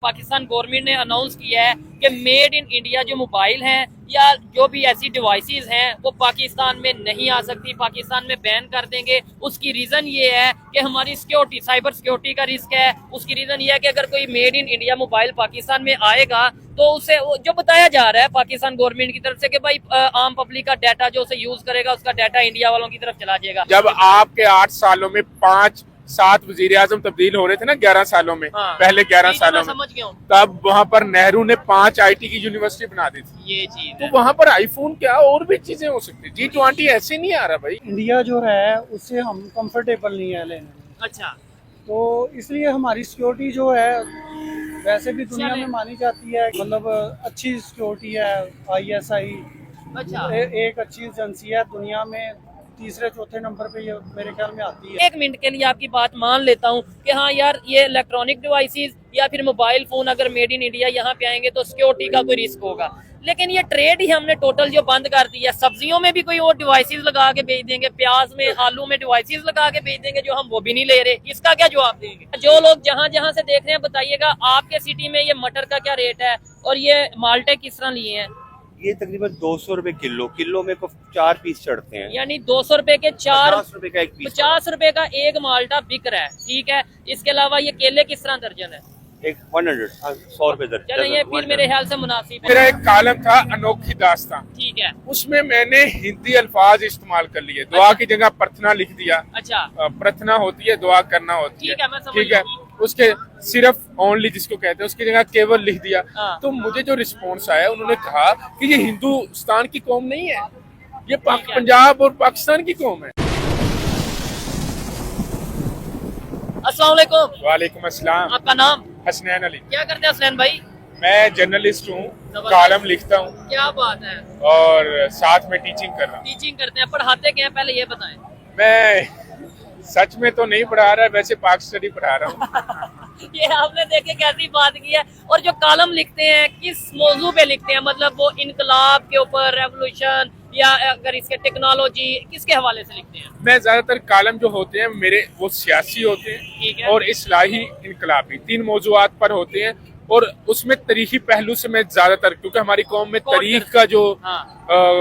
Pakistan government ने announce किया है कि मेड इन इंडिया जो मोबाइल हैं या जो भी ऐसी डिवाइसेस हैं वो पाकिस्तान में नहीं आ सकती, पाकिस्तान में बैन कर देंगे। उसकी रीजन ये है कि हमारी सिक्योरिटी, साइबर सिक्योरिटी का रिस्क है। उसकी रीजन ये है कि अगर कोई made in India mobile Pakistan में आएगा तो उसे जो बताया जा रहा है पाकिस्तान गवर्नमेंट की तरफ से कि भाई आम पब्लिक का डाटा जो उसे यूज करेगा उसका डाटा इंडिया वालों की तरफ चला जाएगा। जब आपके 8 सालों में 5-7 वजीर आजम तब्दील हो रहे थे ना 11 सालों में, हाँ, पहले 11 सालों में, समझ गया हूँ। तब वहाँ पर नेहरू ने 5 IT की यूनिवर्सिटी बना दी थी। ये चीज तो वहाँ पर आईफोन क्या और भी चीजें हो सकती है। G20 ऐसे नहीं आ रहा भाई। इंडिया जो है उससे हम कंफर्टेबल नहीं है लेने में, अच्छा, तो इसलिए हमारी सिक्योरिटी जो है वैसे भी दुनिया में मानी जाती है, मतलब अच्छी सिक्योरिटी है। ISI अच्छा। एक अच्छी एजेंसी है दुनिया में, तीसरे चौथे नंबर पे ये मेरे ख्याल में आती है। एक मिनट के लिए आपकी बात मान लेता हूँ कि हाँ यार ये इलेक्ट्रॉनिक डिवाइसेस या फिर मोबाइल फोन अगर मेड इन इंडिया यहाँ पे आएंगे तो सिक्योरिटी का कोई रिस्क होगा, लेकिन ये ट्रेड ही हमने टोटल जो बंद कर दिया। सब्जियों में भी कोई और डिवाइसेस लगा के बेच देंगे, प्याज में, आलू में डिवाइसेस लगा के बेच देंगे जो हम वो भी नहीं ले रहे। इसका क्या जवाब देंगे? जो लोग जहाँ जहाँ से देख रहे हैं बताइएगा आपके सिटी में ये मटर का क्या रेट है और ये माल्टे किस तरह लिए हैं? ये तकरीबन 200 रुपए किलो में को 4 पीस चढ़ते हैं, यानी 200 रुपए के 4, 50 रुपए का एक पीस, 50 रुपए का एक माल्टा बिक रहा है, ठीक है। इसके अलावा ये केले किस तरह दर्जन है? एक 100 रुपए दर्जन। चलो ये फिर मेरे ख्याल से मुनासिब है। मेरा एक कालम था अनोखी दास्तां, ठीक है। उसमें मैंने हिंदी अल्फाज इस्तेमाल कर लिए। दुआ की जगह प्रार्थना लिख दिया। अच्छा, प्रार्थना होती है, दुआ करना होती ठीक है, मैं समझ ठीक है। गया। उसके सिर्फ ओनली जिसको कहते हैं उसकी जगह केवल लिख दिया। हाँ। तो मुझे जो रिस्पॉन्स आया उन्होंने कहा कि ये हिंदुस्तान की कौम नहीं है, ये पंजाब और पाकिस्तान की कौम है। अस्सलाम वालेकुम। वालेकुम अस्सलाम। आपका नाम? हसनैन अली। क्या करते हैं हसनैन भाई? मैं जर्नलिस्ट हूँ, कॉलम लिखता हूँ क्या बात है, और साथ में टीचिंग कर रहा हूँ। टीचिंग करते हैं, पढ़ाते क्या हैं पहले ये बताएं। मैं सच में तो नहीं पढ़ा रहा, वैसे पाक स्टडी पढ़ा रहा हूँ। ये आपने देखे कैसी बात की है। और जो कॉलम लिखते हैं किस मौजू पे लिखते हैं, मतलब वो इनकलाब के ऊपर, रेवोल्यूशन या अगर इसके टेक्नोलॉजी, किसके हवाले से लिखते हैं? मैं ज्यादातर कॉलम जो होते हैं मेरे वो सियासी होते ठीक हैं है। और इस्लाही इनकलाबी, 3 मौजूआत पर होते हैं। और उसमें तारीखी पहलू से मैं ज्यादातर, क्योंकि हमारी कौम में तारीख का जो हाँ।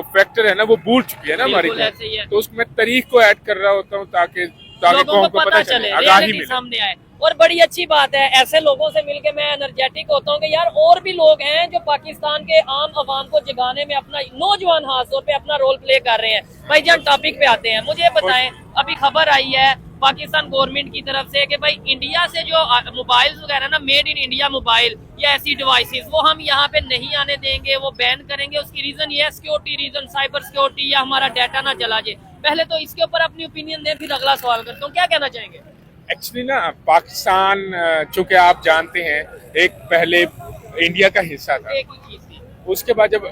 फैक्टर है ना वो भूल चुकी है ना हमारी बिल्कुल ऐसे ही है। कौम, तो उसमें तारीख को ऐड कर रहा होता हूँ ताकि लोगों कौम को पता चले, आगाही रियलिटी मिले। सामने आए। और बड़ी अच्छी बात है, ऐसे लोगों से मिलके मैं एनर्जेटिक होता हूँ कि यार और भी लोग हैं जो पाकिस्तान के आम आवाम को जगाने में अपना, नौजवान खासतौर पे अपना रोल प्ले कर रहे हैं। भाई जान टॉपिक पे आते हैं, मुझे बताएं अभी खबर आई है पाकिस्तान गवर्नमेंट की तरफ से कि भाई इंडिया से जो मोबाइल्स वगैरह ना, मेड इन इंडिया मोबाइल या ऐसी डिवाइसेस वो हम यहाँ पे नहीं आने देंगे, वो बैन करेंगे। उसकी रीजन ये है सिक्योरिटी रीजन, साइबर सिक्योरिटी, या हमारा डाटा ना चला जाए। पहले तो इसके ऊपर अपनी ओपिनियन दें, फिर अगला सवाल करता हूँ, क्या कहना चाहेंगे? एक्चुअली ना पाकिस्तान चूंकि आप जानते हैं एक पहले इंडिया का हिस्सा था, एक ही चीज थी। उसके बाद जब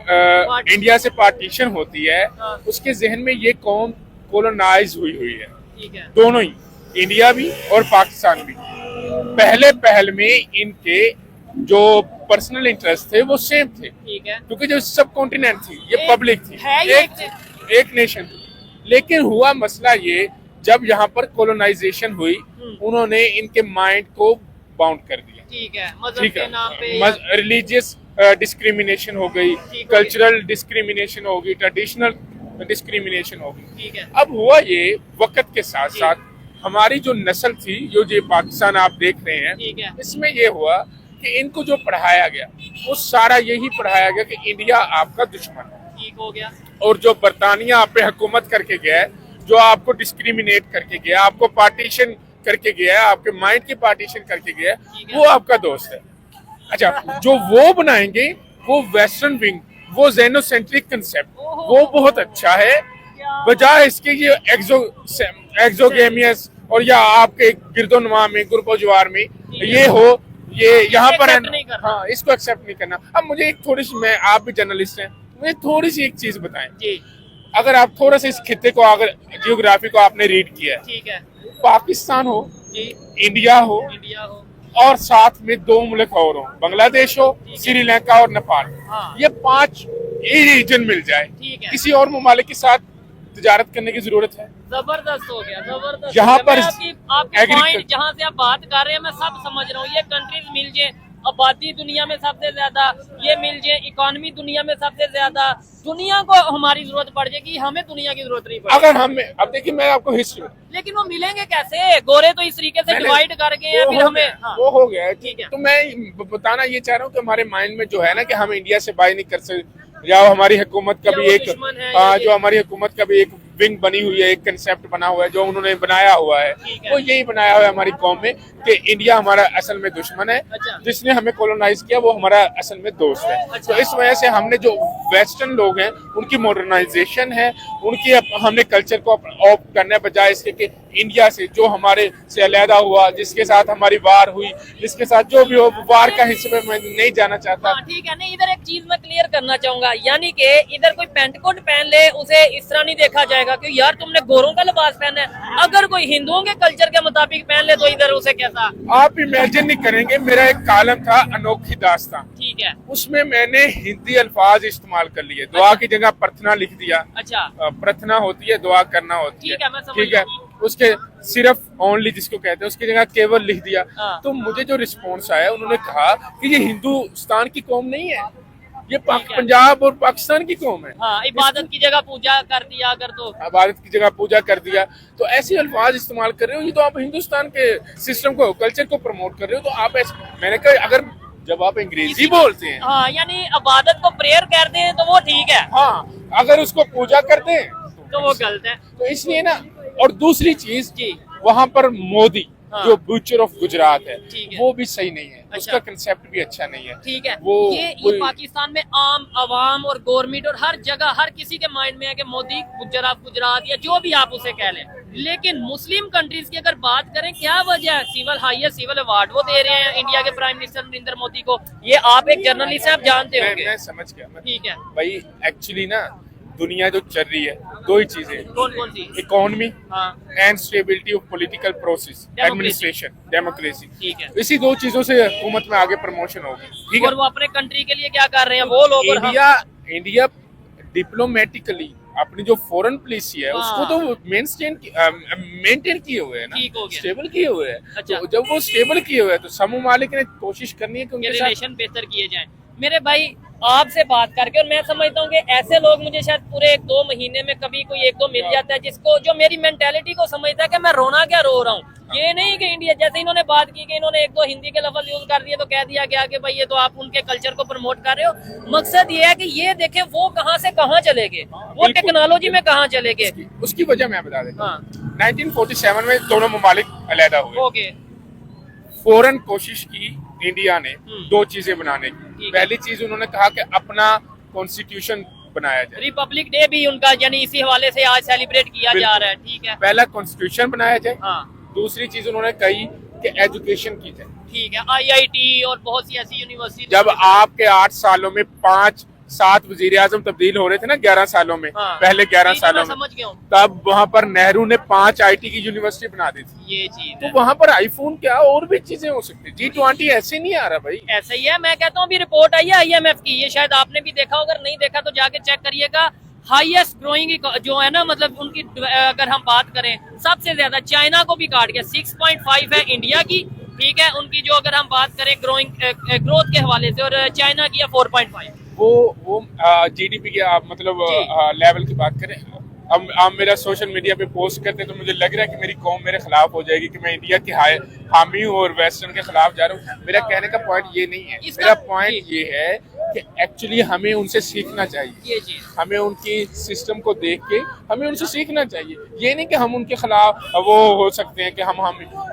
इंडिया से पार्टीशन होती है हाँ। उसके जहन में ये कौम कोलोनाइज हुई है, ठीक है। दोनों ही, इंडिया भी और पाकिस्तान भी। पहल में इनके जो पर्सनल इंटरेस्ट थे वो सेम थे, ठीक है। क्योंकि जो सब कॉन्टिनेंट थी ये पब्लिक थी, है ये एक नेशन थी। लेकिन हुआ मसला ये, जब यहाँ पर कोलोनाइजेशन हुई उन्होंने इनके माइंड को बाउंड कर दिया। ठीक है, मजहब ठीक के है, नाम पे रिलीजियस डिस्क्रिमिनेशन हो गई, ठीक है। कल्चरल डिस्क्रिमिनेशन हो गई, ट्रेडिशनल डिस्क्रिमिनेशन हो गई। ठीक है। अब हुआ ये, वक्त के साथ साथ हमारी जो नस्ल थी, जो ये पाकिस्तान आप देख रहे हैं, ठीक है। इसमें ये हुआ कि इनको जो पढ़ाया गया वो सारा यही पढ़ाया गया कि इंडिया आपका दुश्मन है, ठीक हो गया। और जो बरतानिया आप पे हुकूमत करके गया है, जो आपको डिस्क्रिमिनेट करके गया, आपको पार्टीशन करके गया है, आपके माइंड की पार्टीशन करके गया है, वो आपका दोस्त है। अच्छा, जो वो बनाएंगे वो वेस्टर्न विंग, वो जेनोसेंट्रिक कंसेप्ट, वो बहुत अच्छा है, बजाय इसके ये एक्सोगेमियस और या आपके गिरदोनवा में, गुरपोजवार में ये हो, ये यहाँ पर accept नहीं करना। हाँ, इसको एक्सेप्ट नहीं करना। अब मुझे एक थोड़ी सी, मैं, आप भी जर्नलिस्ट हैं, मुझे थोड़ी सी एक चीज बताएं। जी। अगर आप थोड़ा सा इस खित्ते को, अगर जियोग्राफी को आपने रीड किया है, ठीक है। पाकिस्तान हो, जी। इंडिया हो, इंडिया हो, और साथ में 2 मुल्क और हो, बांग्लादेश हो, श्रीलंका और नेपाल, हाँ। ये 5 रीजन मिल जाए, ठीक है। किसी और ममालिक के साथ तिजारत करने की जरूरत है? जबरदस्त हो गया, जबरदस्त। यहाँ हो गया। पर मैं आपकी पॉइंट जहाँ से आप बात कर रहे हैं मैं सब समझ रहा हूँ। ये कंट्रीज मिल जाए आबादी दुनिया में सबसे ज्यादा, ये मिल जाए इकोनॉमी दुनिया में सबसे ज्यादा, दुनिया को हमारी जरूरत पड़ जाएगी, हमें दुनिया की जरूरत नहीं पड़ेगी। अगर हमें, अब देखिए मैं आपको हिस्ट्री, लेकिन वो मिलेंगे कैसे? गोरे तो इस तरीके से डिवाइड कर गए हैं, फिर हमें वो हो गया है, ठीक है। तो मैं बताना ये चाह रहा हूँ कि हमारे माइंड में जो है ना कि हम इंडिया से बाय नहीं कर सकते, या हमारी हुकूमत का या भी वो एक दुश्मन है, या जो हमारी हुकूमत का भी एक विंग बनी हुई है, एक कंसेप्ट बना हुआ है जो उन्होंने बनाया हुआ है, ठीक है। वो यही बनाया हुआ है हमारी कौम में कि इंडिया हमारा असल में दुश्मन है, अच्छा। जिसने हमें कॉलोनाइज किया वो हमारा असल में दोस्त है। अच्छा। तो इस वजह से हमने जो वेस्टर्न लोग हैं उनकी मॉडर्नाइजेशन है, उनकी हमने कल्चर को ऑप्ट करने बजाय इसके कि इंडिया से जो हमारे से अलहदा हुआ, जिसके साथ हमारी वार हुई, जिसके साथ जो भी हो, वार का हिस्से में मैं नहीं जाना चाहता। हाँ ठीक है। नहीं, इधर एक चीज मैं क्लियर करना चाहूंगा, यानी कि इधर कोई पेंट कोट पहन ले उसे इस तरह नहीं देखा जाएगा कि यार तुमने गोरों का लिबास पहना है। अगर कोई हिंदुओं के कल्चर के मुताबिक पहन ले तो इधर उसे कैसा? आप इमेजिन नहीं करेंगे, मेरा एक कालम था अनोखी दास्तां, ठीक है। उसमें मैंने हिंदी अल्फाज इस्तेमाल कर लिए, दुआ की जगह प्रार्थना लिख दिया। अच्छा प्रार्थना होती है, दुआ करना होती ठीक है, मैं समझ ठीक है, गया। उसके सिर्फ ओनली जिसको कहते हैं उसकी जगह केवल लिख दिया। हाँ। तो मुझे जो रिस्पॉन्स आया, उन्होंने कहा कि ये हिंदुस्तान की कौम नहीं है, ये ठीक है। पंजाब और पाकिस्तान की कौम है। हाँ, इबादत की जगह पूजा कर दिया अगर तो। इबादत की जगह पूजा कर दिया, तो ऐसे अल्फाज इस्तेमाल कर रहे हो, ये तो आप हिंदुस्तान के सिस्टम को, कल्चर को प्रमोट कर रहे हो। तो आप मैंने कहा अगर जब आप अंग्रेजी बोलते हैं, हाँ, यानी इबादत को प्रेयर करते हैं तो वो ठीक है, हाँ, अगर उसको पूजा करते हैं तो वो गलत है। तो इसलिए ना। और दूसरी चीज जी। वहाँ पर मोदी हाँ। जो बूचर ऑफ गुजरात है, ठीक है। वो भी सही नहीं है, अच्छा। उसका कंसेप्ट भी अच्छा नहीं है। ठीक है। वो ये पाकिस्तान में आम आवाम और गवर्नमेंट और हर जगह हर किसी के माइंड में है कि मोदी गुजर ऑफ गुजरात या जो भी आप उसे कह लें। लेकिन मुस्लिम कंट्रीज की अगर बात करें, क्या वजह है? सिविल हाईएस्ट सिविल अवार्ड वो दे रहे हैं इंडिया के प्राइम मिनिस्टर नरेंद्र मोदी को। ये आप एक जर्नलिस्ट हैं, आप जानते होंगे। मैं समझ गया। ठीक है। भाई एक्चुअली ना दुनिया जो चल रही है, दो ही चीजें, कौन कौन सी? इकोनॉमी हाँ and stability of political process, administration, democracy. ठीक है। इसी दो चीजों से हुकूमत में आगे प्रमोशन होगी। ठीक है। और वो अपने कंट्री के लिए क्या कर रहे हैं वो लोग? और हम- इंडिया डिप्लोमेटिकली अपनी जो फॉरेन पॉलिसी है हाँ। उसको तो मेंटेन किए हुए है ना, ठीक हो गया। स्टेबल किए हुए है। अच्छा। तो जब वो स्टेबल किए हुए है तो सब ममालिक ने कोशिश करनी है कि ये उनके साथ रिलेशन बेहतर किए जाएं। मेरे भाई आपसे बात करके, और मैं समझता हूँ कि ऐसे लोग मुझे शायद पूरे 1-2 महीने में कभी कोई 1-2 मिल जाता है जिसको, जो मेरी मेंटेलिटी को समझता है कि मैं रोना क्या रो रहा हूँ। ये नहीं कि इंडिया, जैसे इन्होंने बात की कि इन्होंने 1-2 हिंदी के लफ्ज यूज कर दिए तो कह दिया गया कि भाई ये तो आप उनके कल्चर को प्रमोट कर रहे हो। मकसद ये है कि ये देखें वो कहाँ से कहाँ चले गए, वो बिल्कुल। टेक्नोलॉजी में कहाँ चले गए। उसकी वजह मैं बता देता हूँ। हाँ 1947 में दोनों ममालिक अलहदा हुए, ओके। फौरन कोशिश की इंडिया ने हम्म। दो चीजें बनाने की। ठीक है। पहली चीज उन्होंने कहा कि अपना कॉन्स्टिट्यूशन बनाया जाए, रिपब्लिक डे भी उनका यानी इसी हवाले से आज सेलिब्रेट किया जा बिल्कुल। रहा है। ठीक है। पहला कॉन्स्टिट्यूशन बनाया जाए। हाँ दूसरी चीज उन्होंने कही कि एजुकेशन की जाए। ठीक है। IIT और बहुत सी ऐसी यूनिवर्सिटी। जब आपके 8 सालों में 5-7 वजीर आजम तब्दील हो रहे थे ना 11 सालों में, हाँ। पहले 11 ठीक है, सालों मैं में, समझ गया हूँ तब वहां पर नेहरू ने 5 IT की यूनिवर्सिटी बना दी थी। ये चीज तो है। वहां पर आईफोन क्या और भी चीजें हो सकती। G20 ऐसे नहीं आ रहा भाई। ऐसा ही है। मैं कहता हूँ अभी रिपोर्ट आई है IMF की, ये शायद आपने भी देखा, अगर नहीं देखा तो जाके चेक करिएगा। हाईएस्ट ग्रोइंग जो है ना, मतलब उनकी अगर हम बात करें सबसे ज्यादा चाइना को भी काट गया। 6.5 है इंडिया की, ठीक है, उनकी जो अगर हम बात करें ग्रोथ के हवाले से, और चाइना की है 4.5। वो GDP के आप मतलब जी। लेवल की बात करें, अब आप मेरा सोशल मीडिया पे पोस्ट करते हैं तो मुझे लग रहा है कि मेरी कौम मेरे खिलाफ हो जाएगी कि मैं इंडिया की हामी हूँ और वेस्टर्न के खिलाफ जा रहा हूँ। मेरा कहने का पॉइंट ये नहीं है। मेरा पॉइंट ये है कि एक्चुअली हमें उनसे सीखना चाहिए। ये चीज हमें उनकी सिस्टम को देख के हमें उनसे सीखना चाहिए। ये नहीं कि हम उनके खिलाफ वो हो सकते हैं कि हम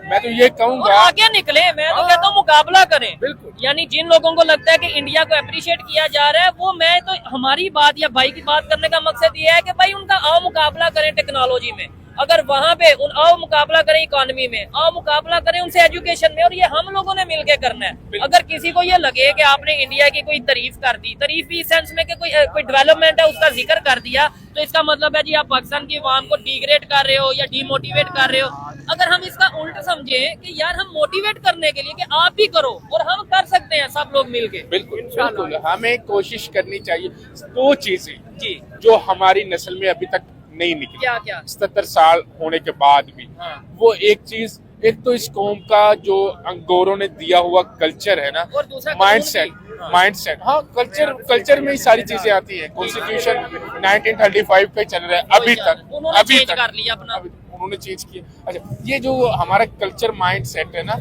मैं तो ये और कहूँगा आगे निकले। मैं तो कहता हूँ मुकाबला करें। बिल्कुल। यानी जिन लोगों को लगता है कि इंडिया को अप्रिशिएट किया जा रहा है, वो मैं तो हमारी बात या भाई की बात करने का मकसद ये है कि भाई उनका आओ मुकाबला करें टेक्नोलॉजी में, अगर वहां पे आओ मुकाबला करें इकोनॉमी में, आओ मुकाबला करें उनसे एजुकेशन में, और ये हम लोगों ने मिलके करना है। अगर किसी को ये लगे कि आपने इंडिया की कोई तारीफ कर दी, तारीफ भी इस सेंस में कि कोई डेवलपमेंट है उसका जिक्र कर दिया, तो इसका मतलब है जी आप पाकिस्तान की आवाम को डिग्रेड कर रहे हो या डीमोटिवेट कर रहे हो। अगर हम इसका उल्टा समझे कि यार हम मोटिवेट करने के लिए कि आप भी करो, और हम कर सकते हैं सब लोग मिलके। बिल्कुल बिल्कुल हमें कोशिश करनी चाहिए। दो चीजें जी। जो हमारी नस्ल में अभी तक नहीं निकली, क्या क्या? 77 साल होने के बाद भी, हाँ। वो एक चीज एक तो इस कौम का जो अंगोरों ने दिया हुआ कल्चर है ना, और दूसरा माइंड सेट, हाँ कल्चर में ही सारी चीजें आती है। कॉन्स्टिट्यूशन 1935 पे चल रहा है अभी तक, उन्होंने चेंज कर लिया अपना। उन्होंने चेंज किया। अच्छा, ये जो हमारा कल्चर माइंड सेट है ना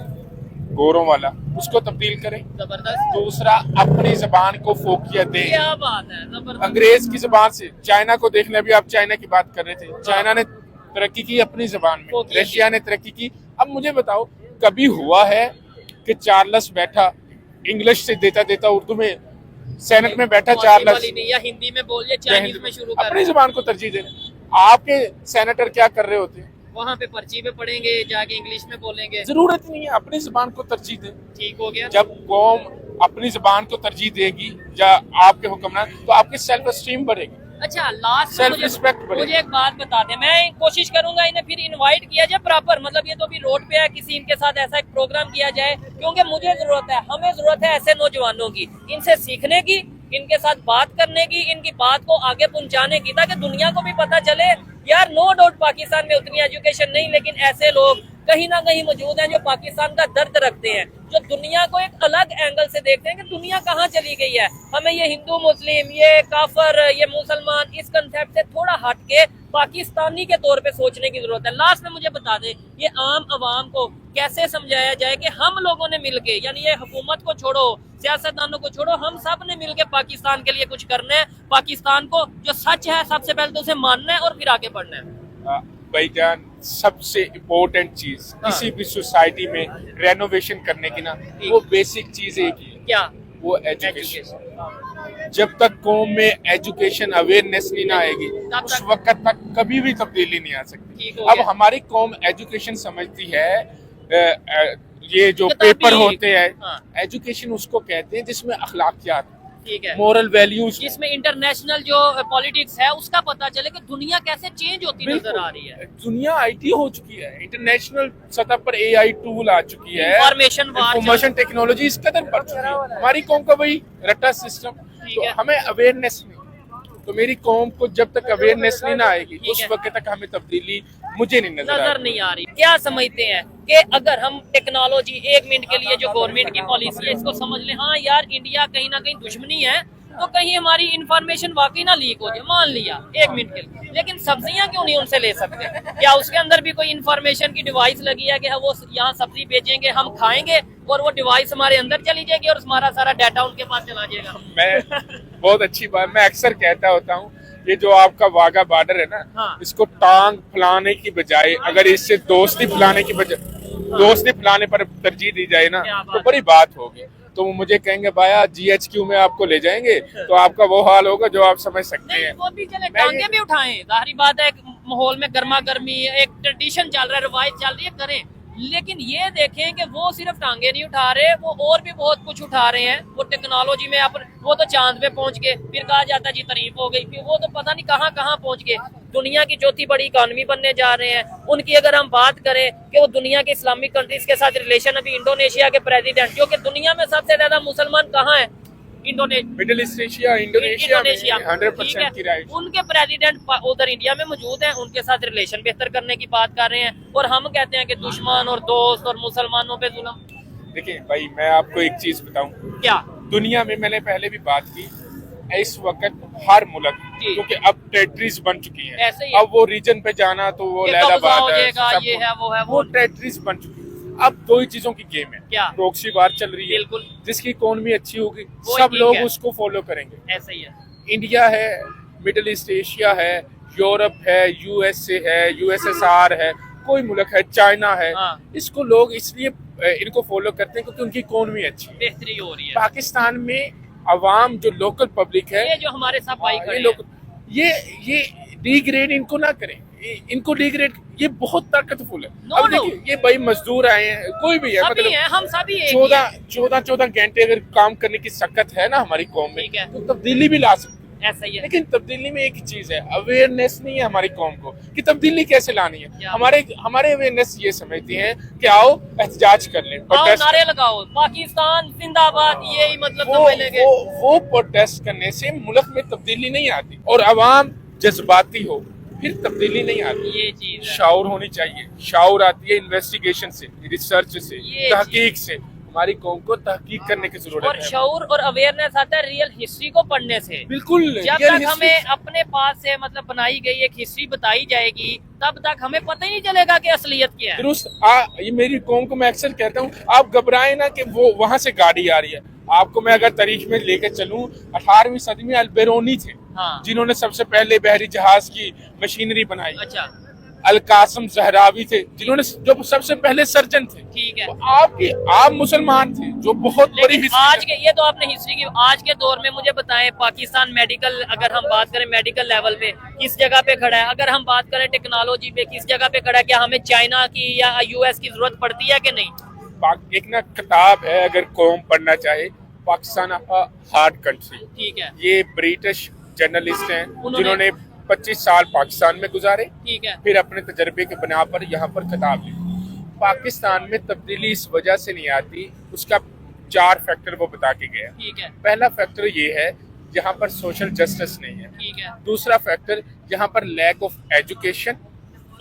गोरों वाला, उसको तब्दील करें। जबरदस्त, दूसरा, अपनी जबान को फोकियत दें। क्या बात है, जबरदस्त। अंग्रेज की जबान से, चाइना को देख लें, अभी आप चाइना की बात कर रहे थे, चाइना ने तरक्की की अपनी जबान में, रशिया ने तरक्की की। अब मुझे बताओ, कभी हुआ है कि चार्ल्स बैठा इंग्लिश से देता उर्दू में, सेनेट में बैठा चार्ल्स, या हिंदी में बोलिए, चाइनीज में शुरू कर अपनी जबान को तरजीह दे रहे। आपके सेनेटर क्या कर रहे होते हैं? वहाँ पे पर्ची पे पढ़ेंगे, जाके इंग्लिश में बोलेंगे। जरूरत नहीं है, अपनी जबान को तरजीह दें। ठीक हो गया। जब कौम अपनी जबान को तरजीह देगी या आपके हुक्मरान, तो आपकी सेल्फ एस्टीम बढ़ेगी। अच्छा, लास्ट सेल्फ रिस्पेक्ट बढ़ेगी। मुझे एक बात बता दे, मैं कोशिश करूंगा इन्हें फिर इनवाइट किया जाए प्रॉपर, मतलब ये तो भी रोड पे है, किसी इनके साथ ऐसा एक प्रोग्राम किया जाए, क्योंकि मुझे जरूरत है, हमें जरूरत है ऐसे नौजवानों की, इनसे सीखने की, इनके साथ बात करने की, इनकी बात को आगे पहुंचाने की, ताकि दुनिया को भी पता चले यार नो डाउट पाकिस्तान में उतनी एजुकेशन नहीं, लेकिन ऐसे लोग कहीं ना कहीं मौजूद हैं जो पाकिस्तान का दर्द रखते हैं, जो दुनिया को एक अलग एंगल से देखते हैं कि दुनिया कहाँ चली गई है। हमें ये हिंदू मुस्लिम, ये काफर, ये मुसलमान, इस कंसेप्ट से थोड़ा हट के पाकिस्तानी के तौर पे सोचने की जरूरत है। लास्ट में मुझे बता दे, ये आम आवाम को कैसे समझाया जाए कि हम लोगों ने मिलके, यानी ये हुकूमत को छोड़ो, सियासतदानों को छोड़ो, हम सब ने मिलके पाकिस्तान के लिए कुछ करना है, पाकिस्तान को जो सच है सबसे पहले तो उसे मानना है और फिर आगे बढ़ना है। भाईजान, सबसे इम्पोर्टेंट चीज किसी भी सोसाइटी में रेनोवेशन करने की ना, वो बेसिक चीज एक ही है। क्या? वो एजुकेशन। जब तक कौम में एजुकेशन अवेयरनेस नहीं ना आएगी, उस वक्त तक कभी भी तब्दीली नहीं आ सकती। अब हमारी कौम एजुकेशन समझती है, ये जो पेपर होते हैं, एजुकेशन उसको कहते हैं जिसमें अखलाकियात, ठीक है, मोरल वैल्यूज, जिसमें इंटरनेशनल जो पॉलिटिक्स है उसका पता चले कि दुनिया कैसे चेंज होती नजर आ रही है। दुनिया आईटी हो चुकी है, इंटरनेशनल सतह पर एआई टूल आ चुकी है, इंफॉर्मेशन टेक्नोलॉजी इस कदर बढ़ चुकी है। हमारी कौम का वही रट्टा सिस्टम, तो हमें अवेयरनेस नहीं, तो मेरी कौम को जब तक अवेयरनेस नहीं ना आएगी, उस वक्त तक हमें तब्दीली मुझे नहीं नजर नहीं आ रही। क्या समझते हैं कि अगर हम टेक्नोलॉजी 1 मिनट के लिए जो गवर्नमेंट की पॉलिसी है इसको समझ लें, हाँ यार इंडिया कहीं ना कहीं दुश्मनी है, तो कहीं हमारी इंफॉर्मेशन वाकई ना लीक हो जाए, मान लिया 1 मिनट के लिए, लेकिन सब्जियां क्यों नहीं उनसे ले सकते? क्या उसके अंदर भी कोई इंफॉर्मेशन की डिवाइस लगी है कि वो यहाँ सब्जी बेचेंगे, हम खाएंगे और वो डिवाइस हमारे अंदर चली जाएगी और हमारा सारा डाटा उनके पास चला जाएगा? मैं बहुत अच्छी बात, मैं अक्सर कहता होता हूँ, ये जो आपका वाघा बॉर्डर है ना, हाँ। इसको टांग फैलाने की बजाय अगर इससे दोस्ती फैलाने की बजाय दोस्ती फैलाने पर तरजीह दी जाए ना, तो बड़ी बात होगी। तो वो मुझे कहेंगे भाया GHQ में आपको ले जाएंगे, तो आपका वो हाल होगा जो आप समझ सकते हैं। वो भी चले, टांगे भी उठाएं, जाहिर बात है, एक माहौल में गर्मा गर्मी, एक ट्रेडिशन चल रहा है, रवायत चल रही है, करें, लेकिन ये देखें कि वो सिर्फ टांगे नहीं उठा रहे, वो और भी बहुत कुछ उठा रहे हैं। वो टेक्नोलॉजी में वो तो चांद पे पहुंच गए, फिर कहा जाता जी तारीफ हो गई, फिर वो तो पता नहीं कहां कहां पहुंच गए। दुनिया की चौथी बड़ी इकॉनमी बनने जा रहे हैं। उनकी अगर हम बात करें कि वो दुनिया के इस्लामिक कंट्रीज के साथ रिलेशन, अभी इंडोनेशिया के प्रेसिडेंट, जो कि दुनिया में सबसे ज्यादा मुसलमान कहाँ है, मिडिल ईस्ट एशिया, इंडोनेशिया में 100% की राइट, उनके प्रेसिडेंट उधर इंडिया में मौजूद हैं, उनके साथ रिलेशन बेहतर करने की बात कर रहे हैं, और हम कहते हैं कि दुश्मन और दोस्त और मुसलमानों पे जुल्म। देखिए भाई, मैं आपको एक चीज बताऊं, क्या दुनिया में, मैंने पहले भी बात की, इस वक्त हर मुल्क, क्योंकि अब टेरिटरीज बन चुकी हैं, अब वो रीजन पे जाना तो वो लैलाबाद है, ये है, वो टेरिटरीज बन चुकी है। अब 2 ही चीजों की गेम है, क्या? प्रॉक्सी वार चल रही है, बिल्कुल, जिसकी इकोनॉमी अच्छी होगी सब लोग उसको फॉलो करेंगे। ऐसा ही है। इंडिया है, मिडिल ईस्ट एशिया है, यूरोप है, USA है, USSR है, कोई मुल्क है, चाइना है, इसको लोग इसलिए इनको फॉलो करते हैं क्योंकि उनकी इकोनॉमी अच्छी है, बेहतरी हो रही है। पाकिस्तान में अवाम जो लोकल पब्लिक है, ये जो हमारे साथ भाई खड़े लोग, ये डिग्रेड इनको ना करें, इनको डिग्रेड, ये बहुत ताकतफुल है। अब देखिए, ये भाई मजदूर आए हैं, कोई भी है, मतलब हम सभी 14 घंटे अगर काम करने की सकत है ना हमारी कौम में, तो तब्दीली भी ला सकते हैं। ऐसा ही है। लेकिन तब्दीली में एक ही चीज है, अवेयरनेस नहीं है हमारी कौम को कि तब्दीली कैसे लानी है। हमारे अवेयरनेस ये समझती है कि आओ एहतजाज कर लें, नारे लगाओ, पाकिस्तान जिंदाबाद, यही मतलब वो प्रोटेस्ट करने से मुल्क में तब्दीली नहीं आती। और अवाम जज्बाती हो, फिर तब्दीली नहीं आती। ये चीज है। शाऊर होनी चाहिए, शाऊर आती है इन्वेस्टिगेशन से, रिसर्च से, ये तहकीक से। हमारी कौम को तहकीक करने की जरूरत और है। शऊर और अवेयरनेस आता है रियल हिस्ट्री को पढ़ने से। बिल्कुल, जब real तक history- हमें अपने पास से मतलब बनाई गई एक हिस्ट्री बताई जाएगी, तब तक हमें पता ही नहीं चलेगा कि असलियत क्या है। दुरुस्त। ये मेरी कौम को मैं अक्सर कहता हूँ, आप घबराए ना कि वो वहां से गाड़ी आ रही है। आपको मैं अगर तारीख में लेकर चलूं, 18वीं सदी में अल-बेरूनी थे, हाँ। जिन्होंने सबसे पहले बहरी जहाज की मशीनरी बनाई। अच्छा, अल-कासम ज़हरावी थे, जिन्होंने जो सबसे पहले सर्जन थे। ठीक है। तो आप मुसलमान थे, जो बहुत बड़ी लेकिन हिस्ट्री आज के, ये तो आपने हिस्ट्री की, आज के दौर में मुझे बताएं पाकिस्तान मेडिकल, अगर हम बात करें मेडिकल लेवल पे किस जगह पे खड़ा है, अगर हम बात करें टेक्नोलॉजी पे किस जगह पे खड़ा है, क्या हमें चाइना की या यूएस की जरूरत पड़ती है कि नहीं? एक ना किताब है, अगर कौम पढ़ना चाहे, पाकिस्तान हार्ड कंट्री। ठीक है, ये ब्रिटिश जर्नलिस्ट हैं उन्होंने- जिन्होंने 25 साल पाकिस्तान में गुजारे, ठीक है। फिर अपने तजर्बे के बना पर यहाँ पर खिताब लिखा। पाकिस्तान में तब्दीली इस वजह से नहीं आती, उसका 4 फैक्टर वो बता के गया। ठीक है, पहला फैक्टर ये है, यहाँ पर सोशल जस्टिस नहीं है। ठीक है। दूसरा फैक्टर यहाँ पर लैक ऑफ एजुकेशन।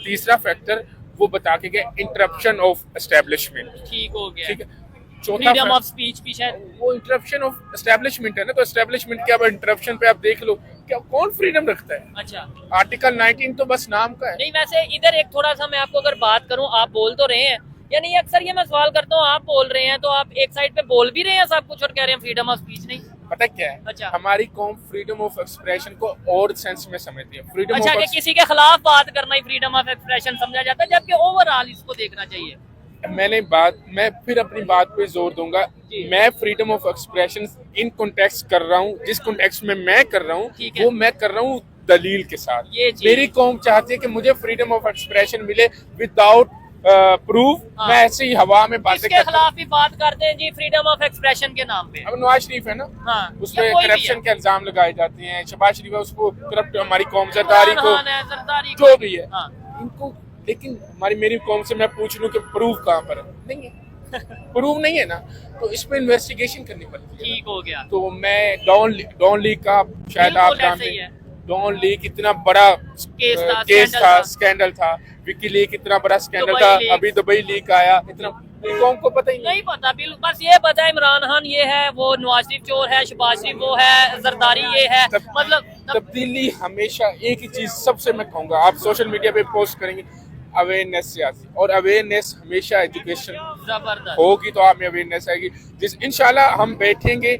तीसरा फैक्टर वो बता के गया इंटरप्शन ऑफ एस्टेब्लिशमेंट। ठीक हो गया। ठीक है। चौथा फ्रीडम ऑफ फैक्टर स्पीच भी शायद। वो इंटरप्शन ऑफ एस्टेब्लिशमेंट है ना, तो एस्टेब्लिशमेंट के अब इंटरप्शन पे आप देख लो, क्या कौन फ्रीडम रखता है? अच्छा, आर्टिकल 19 तो बस नाम का है। नहीं वैसे इधर एक थोड़ा सा मैं आपको अगर बात करूं, आप बोल तो रहे हैं, यानी अक्सर ये मैं सवाल करता हूं, आप बोल रहे हैं तो आप एक साइड पे बोल भी रहे हैं सब कुछ और कह रहे हैं फ्रीडम ऑफ स्पीच नहीं। पता क्या है? अच्छा। हमारी कौम फ्रीडम ऑफ एक्सप्रेशन को और सेंस में समझती है। फ्रीडम अच्छा, ऑफ कि किसी के खिलाफ बात करना ही फ्रीडम ऑफ एक्सप्रेशन समझा जाता है, जबकि ओवरऑल इसको देखना चाहिए। मैं फिर अपनी बात पे जोर दूंगा। जी। मैं freedom of expression in context कर रहा हूँ, जिस कॉन्टेक्स्ट में मैं कर रहा ठीक हूँ है। वो मैं कर रहा हूँ दलील के साथ। ये चीज़। मेरी कौम चाहती है कि मुझे फ्रीडम ऑफ एक्सप्रेशन मिले विदाउट प्रूफ। हाँ। मैं ऐसे ही हवा में बातें इसके करता हूँ। खिलाफ भी बात करते हैं जी फ्रीडम ऑफ एक्सप्रेशन के नाम पे। अब नवाज शरीफ है ना, हाँ, उसमें या कोई भी करप्शन है। के इल्जाम लगाए जाते हैं। शहबाज शरीफ है, उसको करप्ट, हमारी कौम जरदारी इमरान को खान है, जरदारी जो को। भी है हाँ। इनको। लेकिन मेरी कौम से मैं पूछ लूं कि प्रूफ कहाँ पर है? नहीं है। प्रूफ नहीं है ना, तो इस पे इन्वेस्टिगेशन करनी पड़ती है। ठीक हो गया। तो मैं डॉन लीग का शायद आप बिल्कुल ऐसे जानते ही है। हैं, डॉन लीग इतना बड़ा केस था, केस स्कैंडल था, था। स्कैंडल था। विकी लीग इतना बड़ा स्कैंडल दुबई था, लीग। अभी दुबई लीग आया। इतना मेरी कौम को पता ही नहीं। नहीं पता, बिल्कुल बस ये पता है इमरान खान ये है, वो नवाज शरीफ चोर है, शहबाज शरीफ वो है, जरदारी ये है, मतलब तब्दीली हमेशा एक ही चीज सबसे मैं कहूंगा, आप सोशल मीडिया पे पोस्ट करेंगे, अवेयरनेस से आती, और अवेयरनेस हमेशा एजुकेशन जबरदस्त। होगी तो आप में अवेयरनेस आएगी। जिस इंशाल्लाह हम बैठेंगे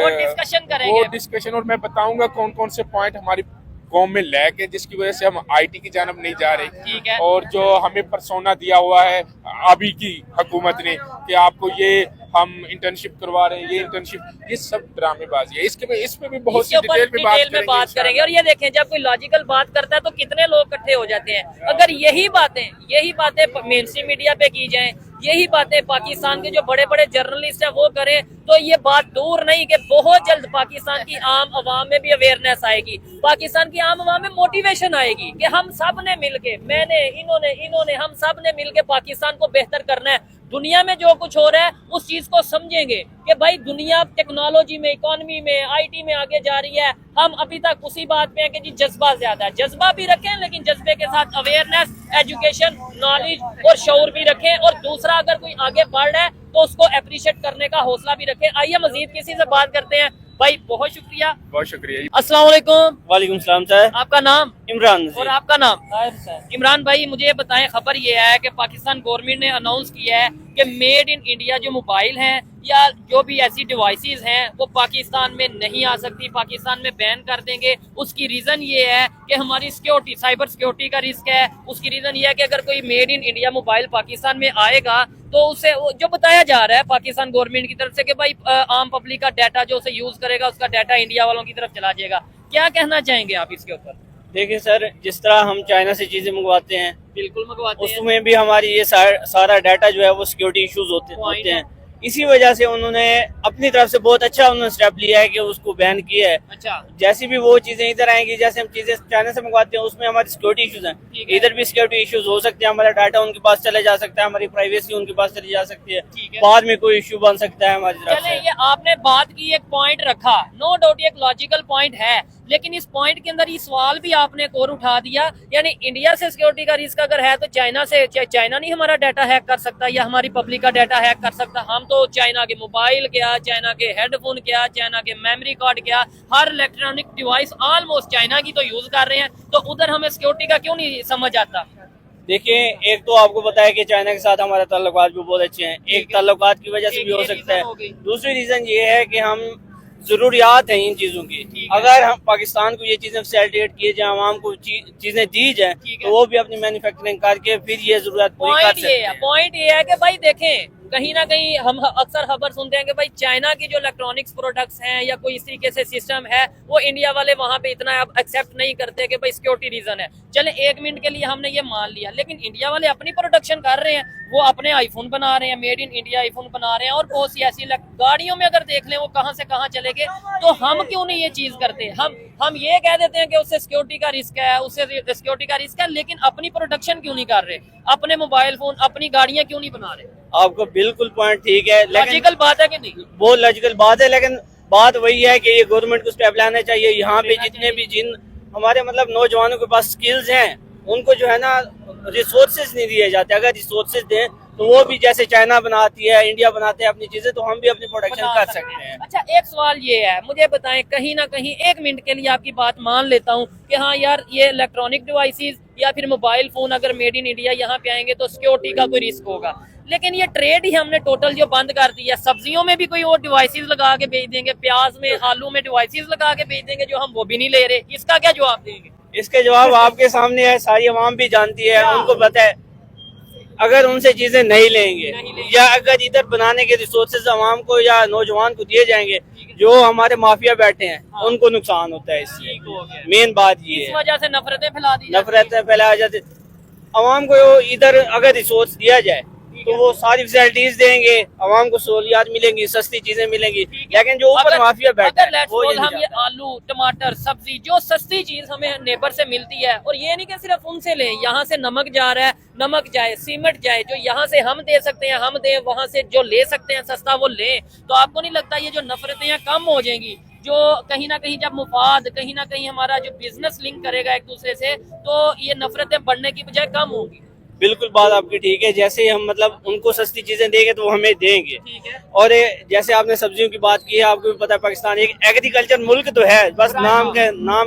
और डिस्कशन करेंगे। वो डिस्कशन, और मैं बताऊंगा कौन कौन से पॉइंट हमारी कौम में लैक है, जिसकी वजह से हम आईटी की जानब नहीं जा रहे। ठीक है। और जो हमें परसोना दिया हुआ है अभी की हुकूमत ने कि आपको ये हम इंटर्नशिप करवा रहे हैं, ये इंटर्नशिप, ये सब ड्रामेबाजी है। इसमें भी बहुत सी इसके ऊपर डिटेल में डिटेल में बात करेंगे। और ये देखें, जब कोई लॉजिकल बात करता है तो कितने लोग इकट्ठे हो जाते हैं। अगर यही बातें मेन स्ट्रीम मीडिया पे की जाएं, यही बातें पाकिस्तान के जो बड़े बड़े जर्नलिस्ट हैं वो करें, तो ये बात दूर नहीं कि बहुत जल्द पाकिस्तान की आम आवाम में भी अवेयरनेस आएगी, पाकिस्तान की आम आवाम में मोटिवेशन आएगी कि हम सब ने मिलके, मैंने, इन्होंने हम सब ने मिलके पाकिस्तान को बेहतर करना है। दुनिया में जो कुछ हो रहा है उस चीज को समझेंगे कि भाई दुनिया टेक्नोलॉजी में, इकोनॉमी में, आईटी में आगे जा रही है। हम अभी तक उसी बात पे हैं कि जी जज्बा ज्यादा है, जज्बा भी रखें लेकिन जज्बे के साथ अवेयरनेस, एजुकेशन, नॉलेज और शऊर भी रखें। और दूसरा, अगर कोई आगे बढ़ रहा है तो उसको अप्रिशिएट करने का हौसला भी रखें। आइए मजीद किसी से बात करते हैं। भाई बहुत शुक्रिया। बहुत शुक्रिया। अस्सलाम वालेकुम। वालेकुम सलाम सर। आपका नाम? इमरान और आपका नाम? इमरान भाई, मुझे ये बताएं, खबर ये है कि पाकिस्तान गवर्नमेंट ने अनाउंस किया है कि मेड इन इंडिया जो मोबाइल हैं या जो भी ऐसी डिवाइसेस हैं वो पाकिस्तान में नहीं आ सकती, पाकिस्तान में बैन कर देंगे। उसकी रीज़न ये है कि हमारी सिक्योरिटी, साइबर सिक्योरिटी का रिस्क है। उसकी रीज़न ये है कि अगर कोई made in India mobile Pakistan में आएगा तो उसे जो बताया जा रहा है पाकिस्तान गवर्नमेंट की तरफ से कि भाई आम पब्लिक का डाटा जो उसे यूज करेगा उसका डाटा इंडिया वालों की तरफ चला जाएगा। क्या कहना चाहेंगे आप इसके ऊपर? देखिए सर, जिस तरह हम चाइना से चीजें मंगवाते हैं, बिल्कुल मंगवाते हैं। उसमें भी हमारी ये सारा डाटा जो है वो सिक्योरिटी इश्यूज होते हैं। इसी वजह से उन्होंने अपनी तरफ से बहुत अच्छा उन्होंने स्टेप लिया है कि उसको बैन किया है। अच्छा, जैसी भी वो चीजें इधर आएंगी, जैसे हम चीजें चाइना से मंगवाते हैं उसमें हमारी सिक्योरिटी इश्यूज हैं, ठीक है। इधर भी सिक्योरिटी इश्यूज हो सकते हैं, हमारा डाटा उनके पास चले जा सकता है, हमारी प्राइवेसी उनके पास चली जा सकती है, ठीक है। बाद में कोई इश्यू बन सकता है हमारी तरफ चले, से। ये आपने बात की, एक पॉइंट रखा, नो डाउट एक लॉजिकल पॉइंट है, लेकिन इस पॉइंट के अंदर ये सवाल भी आपने एक और उठा दिया, यानी इंडिया से सिक्योरिटी का रिस्क अगर है तो चाइना से, चाइना नहीं हमारा डाटा हैक कर सकता या हमारी पब्लिक का डाटा हैक कर सकता? हम तो चाइना के मोबाइल क्या, चाइना के हेडफोन क्या, चाइना के मेमोरी कार्ड क्या, हर इलेक्ट्रॉनिक डिवाइस ऑलमोस्ट चाइना की तो यूज कर रहे हैं, तो उधर हमें सिक्योरिटी का क्यों नहीं समझ आता? देखिए, एक तो आपको पता है कि चाइना के साथ हमारे ताल्लुकात भी बहुत अच्छे हैं, एक ताल्लुकात की वजह से भी हो सकता है, दूसरी रीजन ये है कि हम जरूरियात हैं इन चीजों की। अगर हम पाकिस्तान को ये चीजें फैसिलिटेट किए जाए, आवाम को चीजें दी जाए, तो वो भी अपनी मैन्युफैक्चरिंग करके फिर ये जरूरत पूरी कर सकते हैं। पॉइंट ये है कि भाई देखें, कहीं ना कहीं हम अक्सर खबर सुनते हैं कि भाई चाइना की जो इलेक्ट्रॉनिक्स प्रोडक्ट्स हैं या कोई इस तरीके से सिस्टम है, वो इंडिया वाले वहां पे इतना अब एक्सेप्ट नहीं करते कि भाई सिक्योरिटी रीजन है। चले, एक मिनट के लिए हमने ये मान लिया, लेकिन इंडिया वाले अपनी प्रोडक्शन कर रहे हैं, वो अपने आईफोन बना रहे हैं, मेड इन इंडिया आईफोन बना रहे हैं, और बहुत सी ऐसी गाड़ियों में अगर देख लें वो कहां से कहां चले गए, तो हम क्यों नहीं ये चीज करते? हम ये कह देते हैं कि उससे सिक्योरिटी का रिस्क है, उससे सिक्योरिटी का रिस्क है, लेकिन अपनी प्रोडक्शन क्यों नहीं कर रहे? अपने मोबाइल फोन, अपनी गाड़ियां क्यों नहीं बना रहे? आपको बिल्कुल पॉइंट ठीक है, लॉजिकल बात है कि नहीं? बहुत लॉजिकल बात है, लेकिन बात वही है कि ये गवर्नमेंट को स्टेप लाना चाहिए। यहाँ पे जितने भी जिन हमारे मतलब नौजवानों के पास स्किल्स हैं, उनको जो है ना रिसोर्सेज नहीं दिए जाते। अगर रिसोर्सेज दें तो वो भी जैसे चाइना बनाती है, इंडिया बनाते हैं अपनी चीजें, तो हम भी अपनी प्रोडक्शन कर सकते हैं। अच्छा, एक सवाल ये है, मुझे बताएं, कहीं ना कहीं एक मिनट के लिए आपकी बात मान लेता हूँ कि हाँ यार, ये इलेक्ट्रॉनिक डिवाइसेस या फिर मोबाइल फोन अगर मेड इन इंडिया यहाँ पे आएंगे तो सिक्योरिटी का कोई रिस्क होगा, लेकिन ये ट्रेड ही हमने टोटल जो बंद कर दिया। सब्जियों में भी कोई और डिवाइसेस लगा के बेच देंगे, प्याज में, आलू में डिवाइसेस लगा के बेच देंगे, जो हम वो भी नहीं ले रहे। इसका क्या जवाब देंगे? इसके जवाब आपके सामने है, सारी आवाम भी जानती है, उनको पता है। अगर उनसे चीजें नहीं लेंगे या अगर इधर बनाने के रिसोर्सेज आवाम को या नौजवान को दिए जाएंगे, जो हमारे माफिया बैठे हैं उनको नुकसान होता है। इससे मेन बात ये इस है, वजह से नफरतें फैला दी, नफरतें फैलाई जाती। आवाम को इधर अगर रिसोर्स दिया जाए तो वो सारी फैसिलिटीज देंगे, आवाम को सहूलियात मिलेंगी, सस्ती चीजें मिलेंगी, लेकिन जो ऊपर माफिया बैठा है वो ये हम ये आलू, टमाटर, सब्जी, जो सस्ती चीज हमें नेबर से मिलती है, और ये नहीं कि सिर्फ उनसे लें, यहाँ से नमक जा रहा है, नमक जाए, सीमेंट जाए, जो यहाँ से हम दे सकते हैं हम दें, वहां से जो ले सकते हैं सस्ता वो लें, तो आपको नहीं लगता ये जो नफरतें हैं कम हो जाएंगी? जो कहीं ना कहीं जब मुफाद, कहीं ना कहीं हमारा जो बिजनेस लिंक करेगा एक दूसरे से, तो ये नफरतें बढ़ने की बजाय कम होंगी। बिल्कुल बात आपकी ठीक है। जैसे हम मतलब उनको सस्ती चीजें देंगे तो वो हमें देंगे, ठीक है। और जैसे आपने सब्जियों की बात की है, आपको भी पता है पाकिस्तान एक एग्रीकल्चर मुल्क तो है, बस नाम